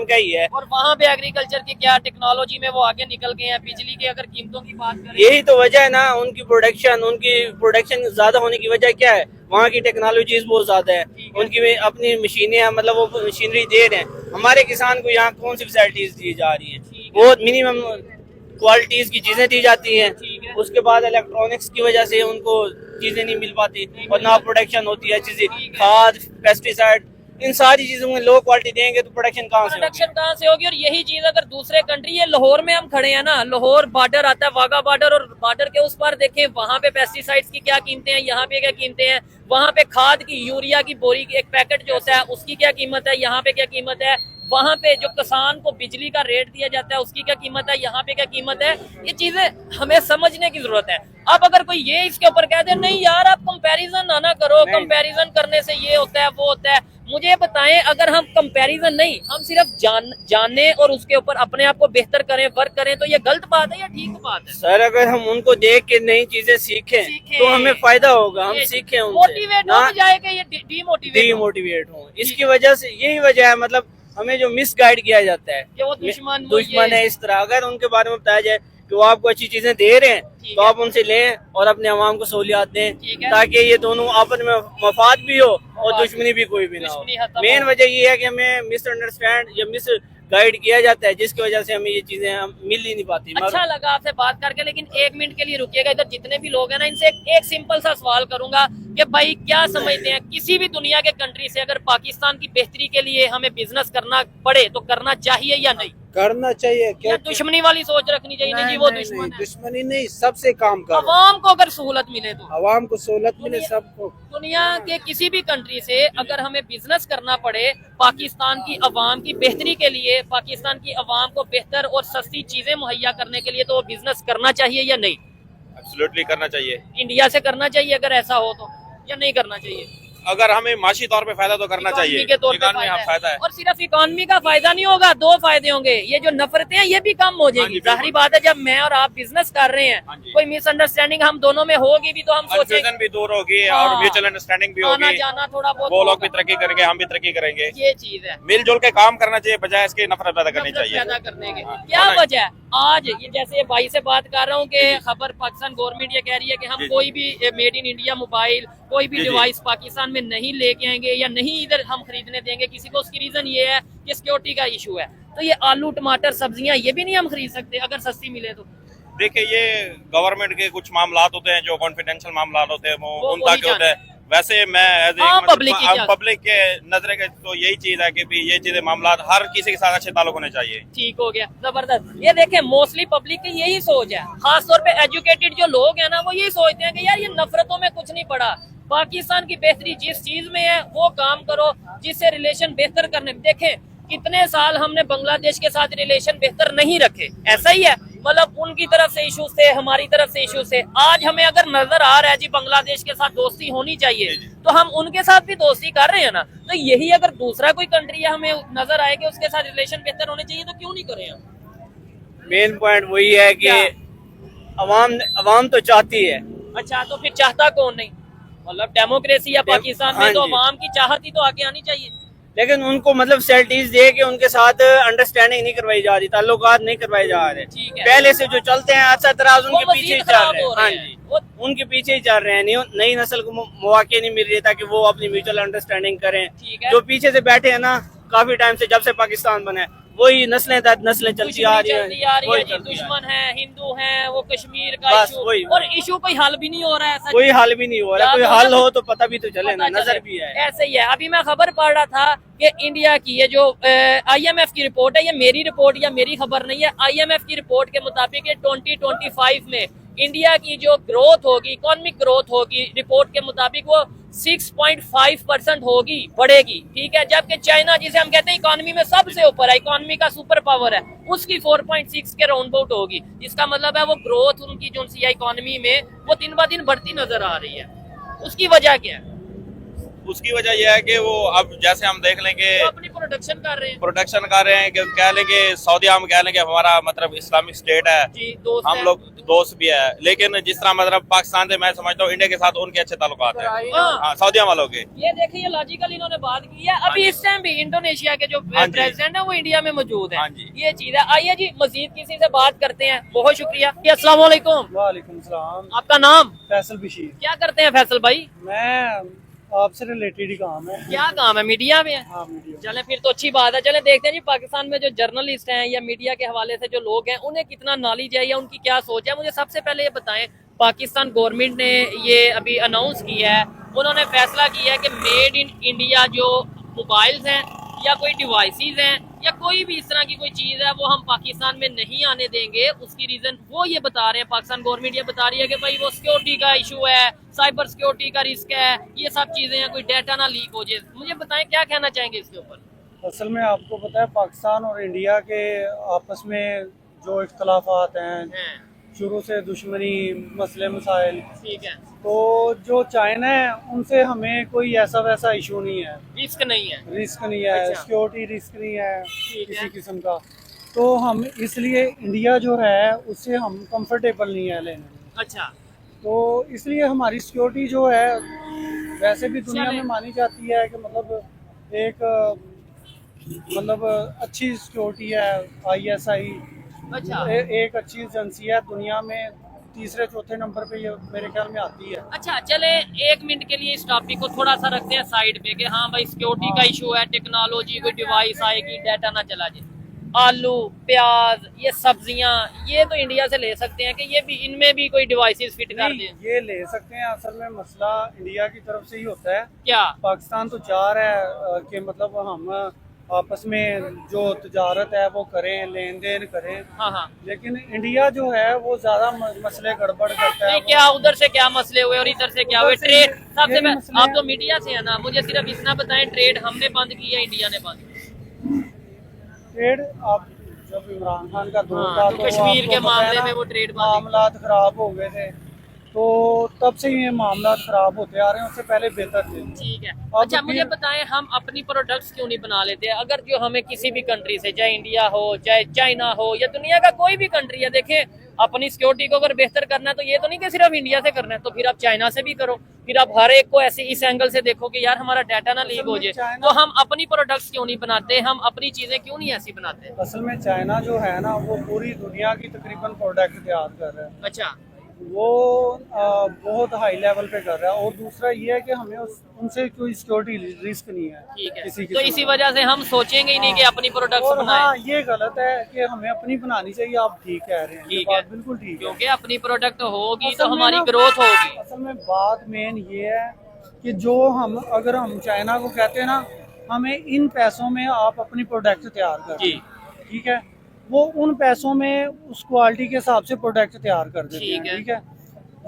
का ही है। और वहाँ पे एग्रीकल्चर की क्या टेक्नोलॉजी में वो आगे निकल गए हैं। बिजली की अगर कीमतों की बात करें, यही तो वजह है ना, उनकी प्रोडक्शन ज्यादा होने की वजह क्या है? वहाँ की टेक्नोलॉजीज बहुत ज्यादा है, उनकी अपनी मशीनें, मतलब वो मशीनरी दे रहे हैं। हमारे किसान को यहाँ कौन सी फैसिलिटीज दी जा रही है? बहुत मिनिमम क्वालिटीज की चीजें दी जाती हैं। उसके बाद इलेक्ट्रॉनिक्स की वजह से उनको चीजें नहीं मिल पाती, और ना प्रोडक्शन होती है अच्छी सी। खाद, पेस्टिसाइड, इन सारी चीजों में लो क्वालिटी देंगे तो प्रोडक्शन कहाँ से होगी? और यही चीज अगर दूसरे कंट्री, ये लाहौर में हम खड़े हैं ना, लाहौर बॉर्डर आता है, वाघा बॉर्डर, और बॉर्डर के उस पर देखें वहाँ पे पेस्टिसाइड्स की क्या कीमतें हैं, यहाँ पे क्या कीमतें हैं, वहाँ पे खाद की, यूरिया की बोरी की एक पैकेट जो होता है उसकी क्या कीमत है, यहाँ पे क्या कीमत है, वहाँ पे जो किसान को बिजली का रेट दिया जाता है उसकी क्या कीमत है, यहाँ पे क्या कीमत है। ये चीजें हमें समझने की जरूरत है। अब अगर कोई ये इसके ऊपर कह दे नहीं यार आप कंपैरिजन ना करो, कंपैरिजन करने से ये होता है वो होता है, मुझे बताएं, अगर हम कंपैरिजन नहीं, हम सिर्फ जानने और उसके ऊपर अपने आप को बेहतर करें, वर्क करें, तो ये गलत बात है या ठीक बात है? सर, अगर हम उनको देख के नई चीजें सीखें तो हमें फायदा होगा, हम सीखें उनसे, मोटिवेट हो जाए कि ये डीमोटिवेट हो। इसकी वजह से यही वजह है, मतलब हमें जो मिस गाइड किया जाता है कि वो दुश्मन है इस तरह। अगर उनके बारे में बताया जाए कि वो आपको अच्छी चीजें दे रहे हैं तो आप उनसे लें और अपने आवाम को सहूलियात दें, ताकि ये दोनों आपस में मफाद भी हो और दुश्मनी भी कोई भी ना हो। मेन वजह ये है कि हमें मिसअंडरस्टैंड या मिस गाइड किया जाता है, जिसकी वजह से हमें ये चीजें मिल ही नहीं पाती। अच्छा लगा आपसे बात करके, लेकिन एक मिनट के लिए रुकिएगा। इधर जितने भी लोग हैं ना, इनसे एक सिंपल सा सवाल करूंगा कि भाई क्या समझते हैं, किसी भी दुनिया के कंट्री से अगर पाकिस्तान की बेहतरी के लिए हमें बिजनेस करना पड़े तो करना चाहिए या नहीं? करना चाहिए या क्या? दुश्मनी वाली सोच रखनी चाहिए नहीं जी वो दुश्मन है। दुश्मनी नहीं, सबसे काम करो। अवाम को अगर सहूलत मिले तो आवाम को सहूलत मिले सबको। दुनिया के किसी भी कंट्री से अगर हमें बिजनेस करना पड़े पाकिस्तान की अवाम की बेहतरी के लिए, पाकिस्तान की अवाम को बेहतर और सस्ती चीजें मुहैया करने के लिए, तो वो बिजनेस करना चाहिए या नहीं? एब्सोल्युटली करना चाहिए। इंडिया से करना चाहिए अगर ऐसा हो तो, या नहीं करना चाहिए? अगर हमें माशी तौर पे फायदा तो करना चाहिए। इकोनॉमी के तौर पे इकोनॉमी में फायदा है। और सिर्फ इकोनॉमी का फायदा नहीं होगा, दो फायदे होंगे। ये जो नफरतें हैं ये भी कम हो जाएंगी। जाहिर बात है जब मैं और आप बिजनेस कर रहे हैं, कोई मिसअंडरस्टैंडिंग हम दोनों में होगी भी तो हम सोचेंगे, कंफ्यूजन भी दूर होगी हाँ। और म्यूचुअल अंडरस्टैंडिंग भी आना होगी। जाना थोड़ा बहुत वो लोग भी होगा। तरक्की करेंगे, हम भी तरक्की करेंगे। ये चीज है, मिलजुल के काम करना चाहिए बजाय इसके नफरत पैदा करनी नफरत चाहिए। पैदा करने के। क्या वजह है आज ये, जैसे ये भाई से बात कर रहा हूँ कि खबर पाकिस्तान गवर्नमेंट ये कह रही है कि हम कोई भी मेड इन इंडिया मोबाइल, कोई भी डिवाइस पाकिस्तान में नहीं लेके आएंगे या नहीं इधर हम खरीदने देंगे किसी को। उसकी रीजन ये है कि सिक्योरिटी का इशू है। तो ये आलू टमाटर सब्जियां ये भी नहीं हम खरीद सकते अगर सस्ती मिले तो? देखिए ये गवर्नमेंट के कुछ मामला होते हैं जो कॉन्फिडेंशियल मामला होते हैं वो उन तक होते हैं। वैसे मैं पब्लिक के नजरे के तो यही चीज है कि भी ये चीजें मामला हर किसी के साथ अच्छे ताल्लुक होने चाहिए। ठीक हो गया, जबरदस्त। ये देखें मोस्टली पब्लिक की यही सोच है, खासतौर पे एजुकेटेड जो लोग हैं ना वो यही सोचते हैं कि यार ये नफरतों में कुछ नहीं पड़ा, पाकिस्तान की बेहतरी जिस चीज में है वो काम करो जिससे रिलेशन बेहतर करने। देखें कितने साल हमने बांग्लादेश के साथ रिलेशन बेहतर नहीं रखे, ऐसा ही है। मतलब उनकी तरफ से इश्यूज थे, हमारी तरफ से इश्यूज थे। आज हमें अगर नजर आ रहा है जी बांग्लादेश के साथ दोस्ती होनी चाहिए तो हम उनके साथ भी दोस्ती कर रहे हैं ना। तो यही अगर दूसरा कोई कंट्री है हमें नजर आए कि उसके साथ रिलेशन बेहतर होने चाहिए तो क्यों नहीं करें हम? मेन पॉइंट वही है कि अवाम तो चाहती है। अच्छा तो फिर चाहता कौन नहीं? मतलब डेमोक्रेसी या पाकिस्तान में तो अवाम की चाहत ही तो आगे आनी चाहिए। लेकिन उनको मतलब फैसिलिटीज दे के उनके साथ अंडरस्टैंडिंग नहीं करवाई जा रही, ताल्लुकात नहीं करवाए जा रहे। पहले से जो चलते हैं अच्छा तरह उनके पीछे ही चल रहे हैं। हाँ जी, उनके पीछे ही चल रहे हैं। नई नस्ल को मौके नहीं मिल रही ताकि वो अपनी म्यूचुअल अंडरस्टैंडिंग करें। जो पीछे से बैठे हैं ना काफी टाइम से, जब से पाकिस्तान बना है वही नस्लें दर नस्लें चलती आ रही है। दुश्मन है, हिंदू है, वो कश्मीर का इशू, और इशू कोई हल भी नहीं हो रहा है। कोई हल भी नहीं हो रहा, कोई हल हो तो पता भी तो चले ना, नजर भी है। ऐसे ही है। अभी मैं खबर पढ़ रहा था कि इंडिया की ये जो IMF की रिपोर्ट है, ये मेरी रिपोर्ट या मेरी खबर नहीं है, IMF की रिपोर्ट के मुताबिक 2025 में इंडिया की जो ग्रोथ होगी, इकोनॉमिक ग्रोथ होगी, रिपोर्ट के मुताबिक वो 6.5% होगी, बढ़ेगी। ठीक है, जबकि चाइना जिसे हम कहते हैं इकोनॉमी में सबसे ऊपर है, इकोनॉमी का सुपर पावर है, उसकी 4.6 के राउंड अबाउट होगी। जिसका मतलब है वो ग्रोथ उनकी जो सी इकोनॉमी में वो दिन ब दिन बढ़ती नजर आ रही है। उसकी वजह क्या है? उसकी वजह यह है कि वो अब जैसे हम देख लेंगे वो अपनी प्रोडक्शन कर रहे हैं कि कह लेंगे सऊदी हम कह लेंगे हमारा मतलब इस्लामिक स्टेट है जी, दोस्त हम है। लोग दोस्त भी है, लेकिन जिस तरह मतलब पाकिस्तान से मैं समझता हूँ इंडिया के साथ उनके अच्छे ताल्लुकात है। हाँ, सऊदिया वालों के। ये देखिए लॉजिकल इन्होंने बात की है। अभी इस टाइम भी इंडोनेशिया के जो प्रेसिडेंट है वो इंडिया में मौजूद है। ये चीज है। आइए जी मजीद किसी से बात करते हैं। बहुत शुक्रिया। अस्सलाम वालेकुम। वालेकुम सलाम। आपका नाम? फैसल बशीर। क्या करते हैं फैसल भाई? मैं आपसे रिलेटेड ही काम है। क्या काम है? मीडिया में है? हाँ मीडिया। चले फिर तो अच्छी बात है। चले देखते हैं जी पाकिस्तान में जो जर्नलिस्ट हैं या मीडिया के हवाले से जो लोग हैं उन्हें कितना नॉलेज है या उनकी क्या सोच है। मुझे सबसे पहले ये बताएं, पाकिस्तान गवर्नमेंट ने ये अभी अनाउंस किया है, उन्होंने फैसला किया है कि मेड इन इंडिया जो मोबाइल्स हैं या कोई डिवाइसेस हैं या कोई भी इस तरह की कोई चीज है वो हम पाकिस्तान में नहीं आने देंगे। उसकी रीजन वो ये बता रहे हैं, पाकिस्तान गवर्नमेंट ये बता रही है कि भाई वो सिक्योरिटी का इशू है, साइबर सिक्योरिटी का रिस्क है, ये सब चीजें हैं, कोई डाटा ना लीक हो जाए। मुझे बताएं क्या कहना चाहेंगे इसके ऊपर? असल में आपको पता है पाकिस्तान और इंडिया के आपस में जो इख्तलाफात हैं, शुरू से दुश्मनी, मसले मसाइल, ठीक है, तो जो चाइना है उनसे हमें कोई ऐसा वैसा इशू नहीं है, रिस्क नहीं है। रिस्क नहीं है, अच्छा। सिक्योरिटी रिस्क नहीं है ठीक किसी है। किस्म का। तो हम इसलिए इंडिया जो है उससे हम कंफर्टेबल नहीं है लेने में। अच्छा, तो इसलिए हमारी सिक्योरिटी जो है वैसे भी दुनिया चले। में मानी जाती है कि मतलब एक मतलब अच्छी सिक्योरिटी है। ISI अच्छा, एक अच्छी एजेंसी है, दुनिया में तीसरे चौथे नंबर पे ये मेरे ख्याल में आती है। अच्छा चले 1 मिनट के लिए इस टॉपिक को थोड़ा सा रखते हैं साइड पे कि हाँ भाई सिक्योरिटी का इशू है, टेक्नोलॉजी कोई डिवाइस आएगी, डाटा ना चला जाए। आलू, प्याज, ये सब्जियां, ये तो इंडिया से ले सकते हैं कि ये भी इनमें भी कोई डिवाइसेस फिट कर दें? ये ले सकते हैं। असल में मसला इंडिया की तरफ से ही होता है। क्या पाकिस्तान तो चाह रहा है कि मतलब हम आपस में जो तजारत है वो करें, लेन देन करें। हाँ हाँ। लेकिन इंडिया जो है वो ज्यादा मसले गड़बड़ करता है। नहीं, क्या उधर से क्या मसले हुए और इधर से क्या हुए? उधर से ट्रेड सबसे यही मसले आप हैं। तो मीडिया से है ना, मुझे सिर्फ इतना बताएं, ट्रेड हमने बंद की या इंडिया ने बंद की? ट्रेड आप जब इमरान खान का दौर हाँ, था तो तो कश्मीर आपको के पता है मामले ना, में वो ट्रेड बंद मामलात खराब हो गए थे, तो तब से ये मामलात खराब होते आ रहे हैं, उससे पहले बेहतर थे। ठीक है। अब अच्छा फिर- मुझे बताएं, हम अपनी प्रोडक्ट्स क्यों नहीं बना लेते? अगर जो हमें किसी भी कंट्री से, चाहे इंडिया हो, चाहे चाइना हो, या दुनिया का कोई भी कंट्री है, देखें अपनी सिक्योरिटी को अगर बेहतर करना है तो ये तो नहीं कि सिर्फ इंडिया से करना है, तो फिर आप चाइना से भी करो। फिर आप हर एक को ऐसे इस एंगल से देखो कि यार हमारा डाटा ना लीक हो जाए, चाइना- तो हम अपनी प्रोडक्ट्स क्यों नहीं बनाते? हम अपनी चीजें क्यों नहीं ऐसी बनाते? असल में चाइना जो है ना वो पूरी दुनिया की तकरीबन प्रोडक्ट तैयार कर रहा है, अच्छा, वो बहुत हाई लेवल पे कर रहा है। और दूसरा ये है कि हमें उनसे कोई सिक्योरिटी रिस्क नहीं है ठीक है। किसी तो किस्म इसी का। वजह से हम सोचेंगे ही नहीं कि अपनी प्रोडक्ट्स और बनाएं। हाँ, ये गलत है कि हमें अपनी बनानी चाहिए। आप ठीक कह रहे हैं, ये ठीक है। बात बिल्कुल ठीक है। क्योंकि अपनी प्रोडक्ट होगी असल तो में हमारी ना- ग्रोथ होगी। असल में बात मेन ये है कि जो अगर हम चाइना को कहते हैं ना, हमें इन पैसों में आप अपनी प्रोडक्ट तैयार कर जी। ठीक है, वो उन पैसों में उस क्वालिटी के हिसाब से प्रोडक्ट तैयार कर देते ठीक हैं। है। ठीक है,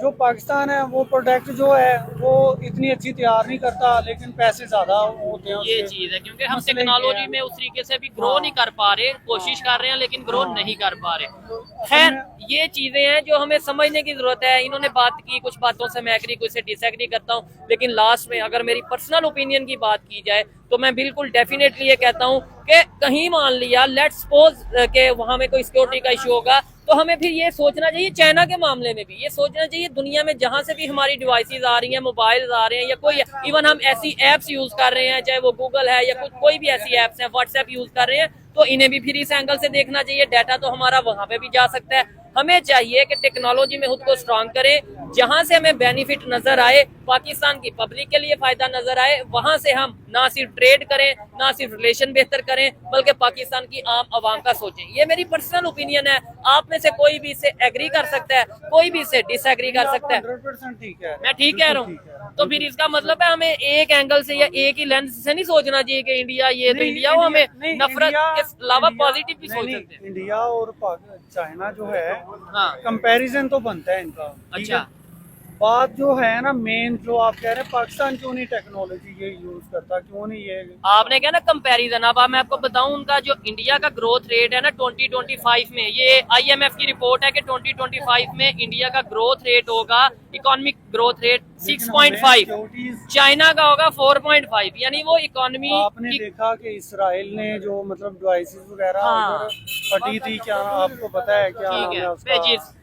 जो पाकिस्तान है वो प्रोडक्ट जो है वो इतनी अच्छी तैयार नहीं करता, लेकिन पैसे ज्यादा होते हैं ये उसके। चीज है, क्योंकि हम मसले ये टेक्नोलॉजी है। में उस तरीके से भी ग्रो हाँ। नहीं कर पा रहे, कोशिश कर रहे हैं लेकिन ग्रो हाँ। नहीं कर पा रहे। असल खैर, में- ये चीजें हैं जो हमें समझने की जरूरत है। इन्होंने बात की, कुछ बातों से मैं एग्री, कुछ से डिसएग्री करता हूँ, लेकिन लास्ट में अगर मेरी पर्सनल ओपिनियन की बात की जाए तो मैं बिल्कुल डेफिनेटली ये कहता हूँ कि कहीं मान लिया लेट्स सपोज के वहां में कोई सिक्योरिटी का इशू होगा, तो हमें फिर ये सोचना चाहिए, चाइना के मामले में भी ये सोचना चाहिए, दुनिया में जहां से भी हमारी डिवाइसेस आ रही हैं, मोबाइल आ रहे हैं, या कोई इवन हम ऐसी एप्स यूज कर रहे हैं, चाहे वो गूगल है या कोई भी ऐसी एप्स है, व्हाट्सएप यूज कर रहे हैं, तो इन्हें भी फिर इस एंगल से देखना चाहिए। डाटा तो हमारा वहां पे भी जा सकता है। हमें चाहिए कि टेक्नोलॉजी में खुद को स्ट्रांग करें, जहां से हमें बेनिफिट नजर आए, पाकिस्तान की पब्लिक के लिए फायदा नजर आए, वहां से हम ना सिर्फ ट्रेड करें, ना सिर्फ रिलेशन बेहतर करें, बल्कि पाकिस्तान की आम आवाम का सोचें। ये मेरी पर्सनल ओपिनियन है, आप में से कोई भी इससे एग्री कर सकता है, कोई भी इससे डिसएग्री कर सकता है। 100% ठीक है, मैं ठीक कह रहा बिल्कुल ठीक है। हूँ। तो फिर इसका मतलब है हमें एक एंगल से या एक ही लेंस से नहीं सोचना चाहिए कि इंडिया ये तो नहीं, इंडिया हो, हमें नहीं, नफरत इंडिया- के अलावा इंडिया- पॉजिटिव भी नहीं, सोच नहीं, सकते हैं। इंडिया और चाइना जो है हाँ, कंपैरिजन तो बनता है इनका। ठीक अच्छा। है? बात जो है ना मेन, जो आप कह रहे हैं पाकिस्तान क्यों नहीं टेक्नोलॉजी ये यूज करता, क्यों नहीं ये आपने क्या ना कंपैरिजन, अब मैं आपको बताऊं उनका जो इंडिया का ग्रोथ रेट है ना 2025 में, ये IMF की रिपोर्ट है कि 2025 में इंडिया का ग्रोथ रेट होगा, इकोनॉमिक ग्रोथ रेट 6.5, चाइना का होगा 4.5, यानी वो इकोनॉमी आपने की देखा कि इसराइल ने जो मतलब डिवाइसेस वगैरह हाँ। उधर फटी थी, क्या आपको पता है क्या नाम ठीक है है, उसका? पेजिस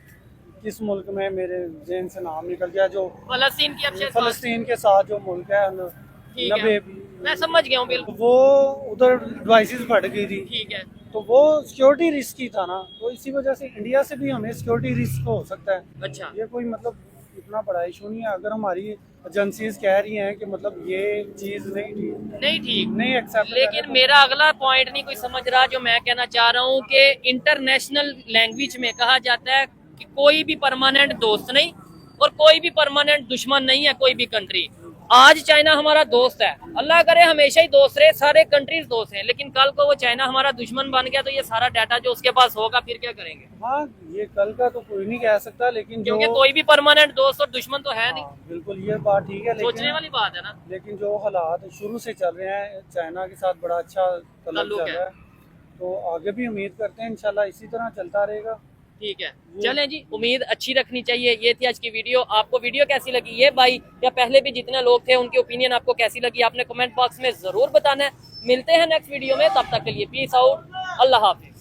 किस मुल्क में, मेरे जेहन से नाम निकल गया, जो फलस्तीन की अब फलस्तीन के साथ जो मुल्क है ठीक है, मैं समझ गया हूँ बिल्कुल, वो उधर डिवाइसेस फट गई थी, ठीक है। तो वो सिक्योरिटी रिस्क ही था ना, तो इसी वजह से इंडिया से भी हमें सिक्योरिटी रिस्क हो सकता है। अच्छा, ये कोई मतलब इतना बड़ा इशू नहीं है। अगर हमारी एजेंसीज कह रही हैं कि मतलब ये चीज नहीं ठीक, नहीं ठीक, नहीं एक्सेप्ट, लेकिन मेरा अगला पॉइंट नहीं कोई समझ रहा, जो मैं कहना चाह रहा हूँ कि इंटरनेशनल लैंग्वेज में कहा जाता है कि कोई भी परमानेंट दोस्त नहीं और कोई भी परमानेंट दुश्मन नहीं है कोई भी कंट्री। आज चाइना हमारा दोस्त है, अल्लाह करे हमेशा ही दोस्त रहे, सारे कंट्रीज दोस्त हैं, लेकिन कल को वो चाइना हमारा दुश्मन बन गया तो ये सारा डाटा जो उसके पास होगा फिर क्या करेंगे? हाँ, ये कल का तो कोई नहीं कह सकता, लेकिन क्योंकि जो कोई भी परमानेंट दोस्त और दुश्मन तो है नहीं। हाँ, बिल्कुल ये बात ठीक है, सोचने लेकिन वाली बात है ना। लेकिन जो हालात शुरू से चल रहे हैं, चाइना के साथ बड़ा अच्छा ताल्लुक चल रहा है, तो आगे भी उम्मीद करते हैं इंशाल्लाह इसी तरह चलता रहेगा। ठीक है, चलें जी, उम्मीद अच्छी रखनी चाहिए। ये थी आज की वीडियो। आपको वीडियो कैसी लगी, ये भाई या पहले भी जितने लोग थे उनकी ओपिनियन आपको कैसी लगी, आपने कमेंट बॉक्स में जरूर बताना है। मिलते हैं नेक्स्ट वीडियो में, तब तक के लिए पीस आउट, अल्लाह हाफिज।